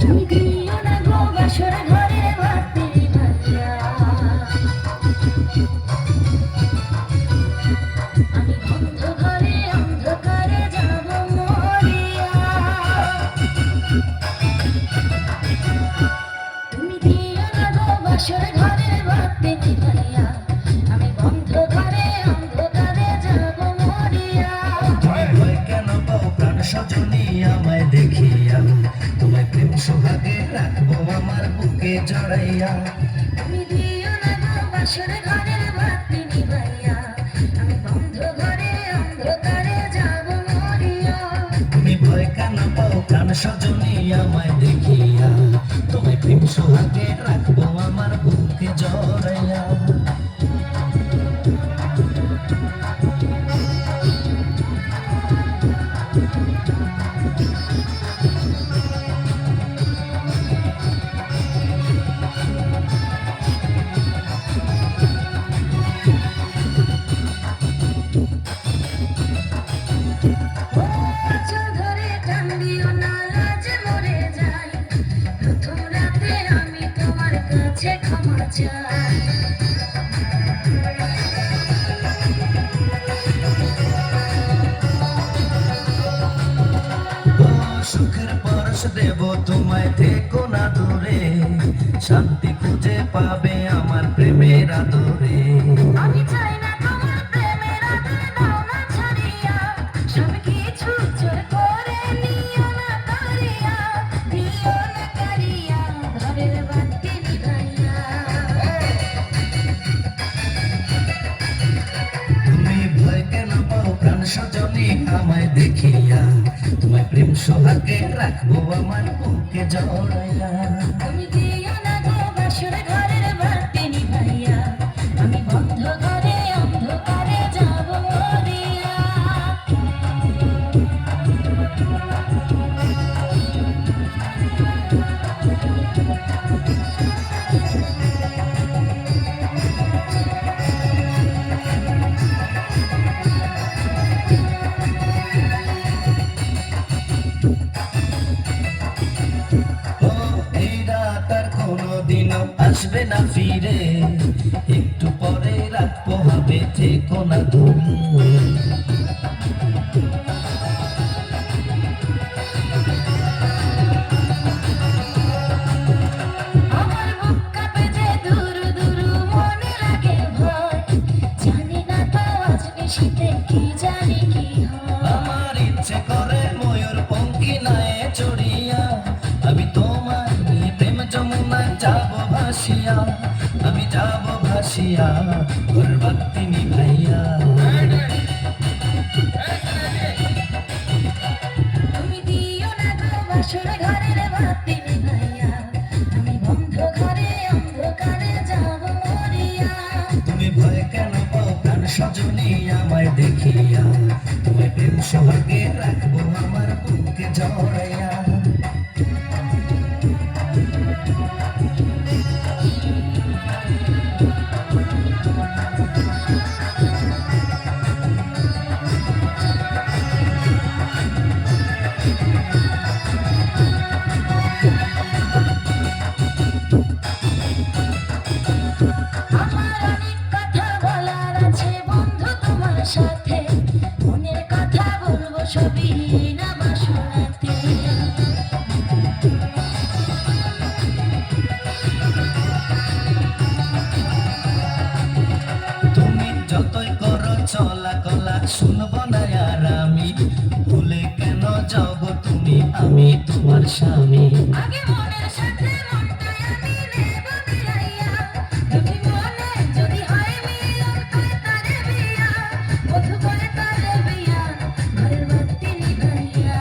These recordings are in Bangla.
তুমি দিও না গো বাসর ঘরের বাতি ভাইয়া, আমি বন্ধ ঘরে অন্ধকারে যাব মরিয়া। তুমি দিও না গো বাসর ঘরের বাতি ভাইয়া, আমি বন্ধ ঘরে অন্ধকারে যাব মরিয়া। ভয় কেন পাও প্রাণ সজনী আমায় দেখিয়া, তোমায় প্রেম সোহাগে রাখবো আমার বুকে জড়াইয়া। তুমি দিও না গো বাসর ঘরের বাতি নিভাইয়া, আমি বন্ধ ঘরে অন্ধকারে যাব মরিয়া। তুমি ভয় কেন পাও প্রাণ সজনী আমায় দেখিয়া, তোমায় প্রেম সোহাগে রাখবো আমার বুকে জড়াইয়া। আঁচল ধরে টান দিও না আজ মরে যাই, প্রথম রাতে আমি তোমার কাছে ক্ষমা চাই। সুখের পরশ দেব তোমায়, থেকো না দূরে, শান্তি খুঁজে পাবে আমার প্রেমের আদরে। আমি চাই না তোমার প্রেমের আদর দাও না ছাড়িয়া, সব কিছু জোর করে নিও না কারিয়া, দিও না কারিয়া ঘরের বাতি নিভাইয়া। তুমি ভয় কেন পাও প্রাণ সজনী আমায় দেখিয়া, তোমায় প্রেম সোহাগে রাখবো আমার বুকে জড়াইয়া। তুমি দিও না গো বাসর ঘরের বাতি নিভাইয়া, আমি বন্ধ ঘরে অন্ধকারে যাব মরিয়া। ও এই রাত আর কোনোদিনও আসবে না ফিরে, একটু পরে রাত পোহাবে, থেকো না দূরে। আমার বুক কাঁপে যে দুরু দুরু মনে লাগে ভয়, জানি না তো আজকে শীতে কি জানি কি হয়। আমার ইচ্ছে করে ময়ূর পঙ্খী নায়ে চড়িয়া, আমি তোমায় নিয়ে প্রেম যমুনায় যাব ভাসিয়া, আমি যাব ভাসিয়া ওর বাতি নিভাইয়া। তুমি দিও না গো বাসর ঘরের বাতি নিভাইয়া, আমি বন্ধ ঘরে অন্ধকারে যাব মরিয়া। তুমি ভয় কেন পাও প্রাণ সজনী আমায় দেখিয়া, তোমায় প্রেম সোহাগে রাখবো আমার বুকে জড়াইয়া। আমার অনেক কথা বলার আছে বন্ধু তোমার সাথে, মনের কথা বলবো সবই না বাসনাতে। তুমি যতই করো চলা কলা শুনবো না আর আমি, ভুলে কেন যাও গো তুমি, আমি তোমার স্বামী। আগে মনের সাথে মনটাই আমি নেব মিলাইয়া, তুমি মনে যদি হয় মিলন করে তারে বিয়া, বধু করে তারে বিয়া, ঘরের বাতি নিভাইয়া।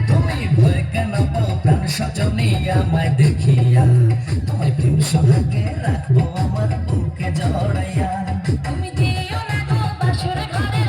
তুমি ভয় কেন পাও প্রাণ সজনী আমায় দেখিয়া, তোমায় প্রেম সোহাগে রাখবো আমার বুকে জড়াইয়া। তুমি দিও না গো বাসর ঘরের